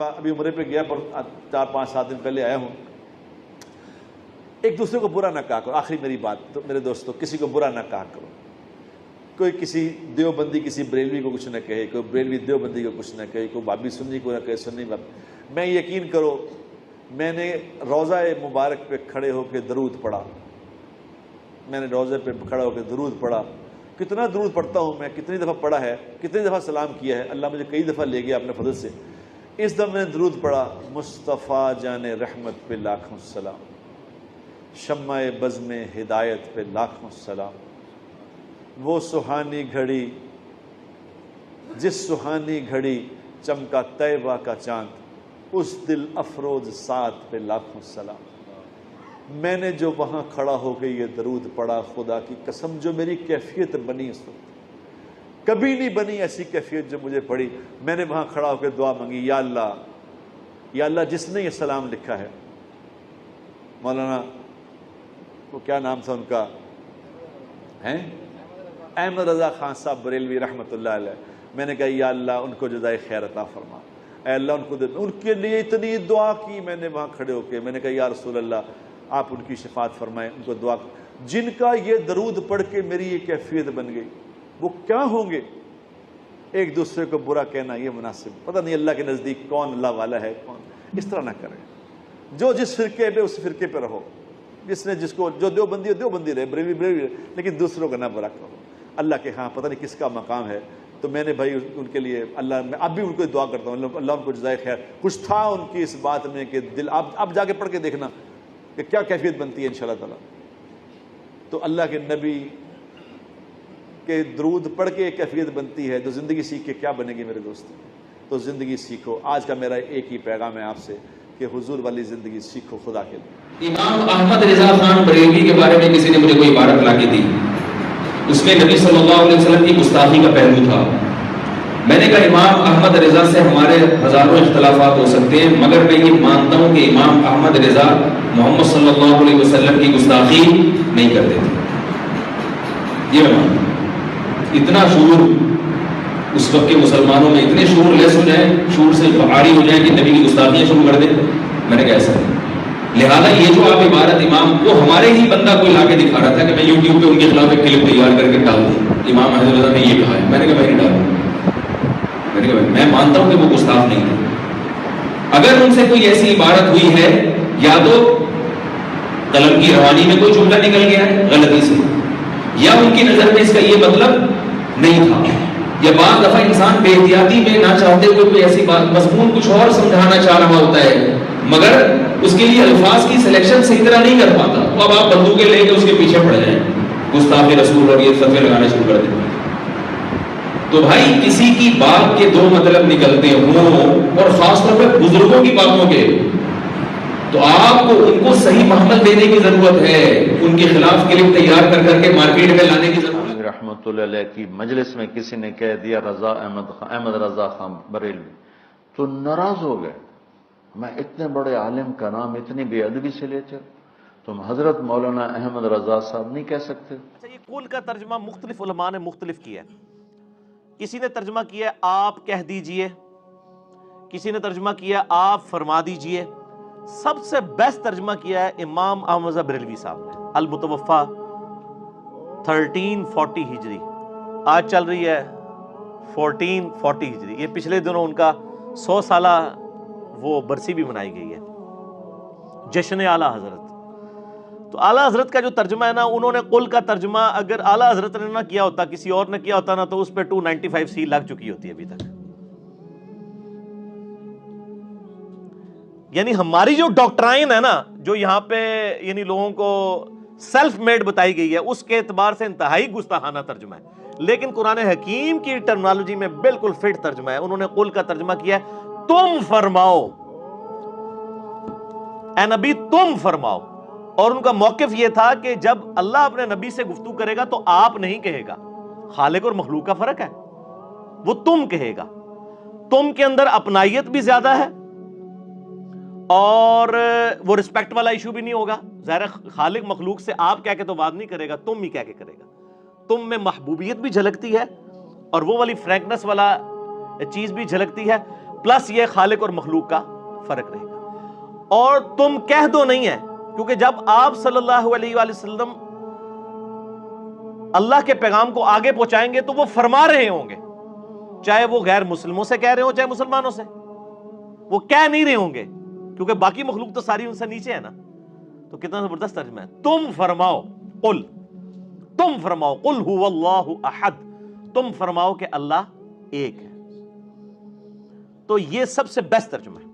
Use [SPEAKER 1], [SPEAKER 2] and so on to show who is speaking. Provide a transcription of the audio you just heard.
[SPEAKER 1] ابھی عمرے پہ گیا پر 4-5-7 دن پہلے آیا ہوں. ایک دوسرے کو برا نہ کہا کرو. آخری میری بات تو میرے دوستو، کسی کو برا نہ کہا کرو. کوئی کسی دیوبندی کسی بریلوی کو کچھ نہ کہے، کوئی بریلوی دیوبندی کو کچھ نہ کہے، کوئی بابی سنی کو نہ کہے سنی بابی. میں یقین کرو، میں نے روضہ مبارک پہ کھڑے ہو کے درود پڑھا. میں نے روضے پہ کھڑا ہو کے درود پڑھا. کتنا درود پڑھتا ہوں میں، کتنی دفعہ پڑھا ہے، کتنی دفعہ سلام کیا ہے. اللہ مجھے کئی دفعہ لے گیا اپنے فضل سے. اس دفعہ میں نے درود پڑھا، مصطفیٰ جان رحمت پہ لاکھوں سلام، شمع بزم ہدایت پہ لاکھوں سلام. وہ سہانی گھڑی جس سہانی گھڑی چمکا طیبہ کا چاند، اس دل افروز سعد پہ لاکھوں سلام. میں نے جو وہاں کھڑا ہو کے یہ درود پڑھا، خدا کی قسم جو میری کیفیت بنی اس وقت کبھی نہیں بنی ایسی کیفیت جو مجھے پڑی. میں نے وہاں کھڑا ہو کے دعا مانگی، یا اللہ جس نے یہ سلام لکھا ہے، مولانا وہ کیا نام تھا ان کا، احمد رضا خان صاحب بریلوی رحمۃ اللہ علیہ. میں نے کہا یا اللہ ان کو جزائے خیر عطا فرما، اے اللہ ان کو دے. ان کے لیے اتنی دعا کی میں نے وہاں کھڑے ہو کے. میں نے کہا یا رسول اللہ آپ ان کی شفاعت فرمائیں، ان کو دعا. جن کا یہ درود پڑھ کے میری یہ کیفیت بن گئی، وہ کیا ہوں گے. ایک دوسرے کو برا کہنا یہ مناسب، پتہ نہیں اللہ کے نزدیک کون اللہ والا ہے کون. اس طرح نہ کریں. جو جس فرقے پہ اس فرقے پہ رہو، جس نے جس کو جو دیوبندی ہو دیوبندی رہے، بریلوی بریلوی رہے، لیکن دوسروں کا نہ برا کرو. اللہ کے ہاں پتہ نہیں کس کا مقام ہے. تو میں نے بھائی ان کے لیے اللہ، میں اب بھی ان کو دعا کرتا ہوں اللہ ان کو جزائے خیر. کچھ تھا ان کی اس بات میں کہ دل، اب جا کے پڑھ کے دیکھنا کہ کیا کیفیت بنتی ہے انشاءاللہ تعالی. تو اللہ کے نبی کہ درود پڑھ کے ایک کیفیت بنتی ہے، تو زندگی سیکھ کے کیا بنے گی میرے دوست. تو زندگی سیکھو. آج کا میرا ایک ہی پیغام ہے آپ سے کہ حضور والی زندگی سیکھو خدا کے لیے.
[SPEAKER 2] امام احمد رضا خان بریلوی کے بارے میں کسی نے مجھے کوئی عبارت لا کے دی، اس میں نبی صلی اللہ علیہ وسلم کی گستاخی کا پہلو تھا. میں نے کہا امام احمد رضا سے ہمارے ہزاروں اختلافات ہو سکتے ہیں، مگر میں یہ مانتا ہوں کہ امام احمد رضا محمد صلی اللہ علیہ وسلم کی گستاخی نہیں کرتے تھے. یہ میں مانتا ہوں. اتنا شعور اس وقت کے مسلمانوں میں، اتنے شعور لیس ہو جائیں، شعور سے عاری ہو جائیں کہ نبی کی گستاخیاں شروع کر دیں. میں نے کہا ایسا نہیں. لہٰذا یہ جو آپ عبارت امام کو، ہمارے ہی بندہ کوئی لا کے دکھا رہا تھا کہ میں یوٹیوب پہ ان کے خلاف ایک کلپ تیار کر کے ڈال دوں، امام احمد رضا نے یہ کہا ہے. میں نے کہا میں نہیں ڈالوں. میں نے کہا میں مانتا ہوں کہ وہ گستاخ نہیں تھے. اگر ان سے کوئی ایسی عبارت ہوئی ہے، یا تو قلم کی روانی میں کوئی جملہ نکل گیا ہے غلطی سے، یا ان کی نظر میں اس کا یہ مطلب نہیں تھا، یا بعض دفعہ انسان بے احتیاطی میں نہ چاہتے ہوئے کوئی ایسی بات، مضمون کچھ اور سمجھانا چاہ رہا ہوتا ہے مگر اس کے لیے الفاظ کی سلیکشن صحیح طرح نہیں کر پاتا، تو اب آپ بندوقیں لے کے اس کے پیچھے پڑ جائیں، گستاخ رسول اور یہ فتوے لگانے شروع کر دیں. تو بھائی کسی کی بات کے دو مطلب نکلتے ہوں، اور خاص طور پہ بزرگوں کی باتوں کے، تو آپ کو ان کو صحیح محمل دینے کی ضرورت ہے، ان کے خلاف کلپ تیار کر کر کے مارکیٹ میں لانے کی ضرورت ہے.
[SPEAKER 3] رحمۃ اللہ علیہ کی مجلس میں کسی نے کہہ دیا احمد رضا خان بریلوی، تو ناراض ہو گئے. میں اتنے بڑے عالم کا نام اتنی بے ادبی سے لیتے ہو، تم حضرت مولانا احمد رضا صاحب نہیں کہہ سکتے.
[SPEAKER 4] اچھا، یہ قول کا ترجمہ مختلف علماء نے مختلف کیا ہے. کسی نے ترجمہ کیا آپ کہہ دیجئے، کسی نے ترجمہ کیا آپ فرما دیجئے. سب سے بیسٹ ترجمہ کیا ہے امام احمد رضا بریلوی صاحب نے، المتوفا 1340 ہجری، آج چل رہی ہے 1440 ہجری. یہ پچھلے دنوں ان کا 100 سالہ وہ برسی بھی منائی گئی ہے، جشن اعلیٰ حضرت. تو اعلیٰ حضرت کا جو ترجمہ ہے نا، انہوں نے قل کا ترجمہ اگر اعلیٰ حضرت نے نہ کیا ہوتا، کسی اور نے کیا ہوتا نا، تو اس پہ 295 لگ چکی ہوتی ہے ابھی تک. یعنی ہماری جو ڈاکٹرائن ہے نا، جو یہاں پہ یعنی لوگوں کو سیلف میڈ بتائی گئی ہے، اس کے اعتبار سے انتہائی گستاخانہ ترجمہ ہے. لیکن قرآن حکیم کی ٹرمنالوجی میں بالکل فٹ ترجمہ ہے. انہوں نے قل کا ترجمہ کیا ہے تم فرماؤ، اے نبی تم فرماؤ. اور ان کا موقف یہ تھا کہ جب اللہ اپنے نبی سے گفتگو کرے گا تو آپ نہیں کہے گا. خالق اور مخلوق کا فرق ہے، وہ تم کہے گا. تم کے اندر اپنائیت بھی زیادہ ہے، اور وہ رسپیکٹ والا ایشو بھی نہیں ہوگا. ظاہر خالق مخلوق سے آپ کہہ کے تو بات نہیں کرے گا، تم ہی کہہ کے کرے گا. تم میں محبوبیت بھی جھلکتی ہے، اور وہ والی فرینکنس والا چیز بھی جھلکتی ہے. پلس یہ خالق اور مخلوق کا فرق رہے گا. اور تم کہہ دو نہیں ہے، کیونکہ جب آپ صلی اللہ علیہ وآلہ وسلم اللہ کے پیغام کو آگے پہنچائیں گے تو وہ فرما رہے ہوں گے، چاہے وہ غیر مسلموں سے کہہ رہے ہوں چاہے مسلمانوں سے، وہ کہہ نہیں رہے ہوں گے کیونکہ باقی مخلوق تو ساری ان سے نیچے ہے نا. تو کتنا زبردست ترجمہ ہے. تم فرماؤ، قل، تم فرماؤ، قل هو اللہ احد، تم فرماؤ کہ اللہ ایک ہے. تو یہ سب سے بیسٹ ترجمہ ہے.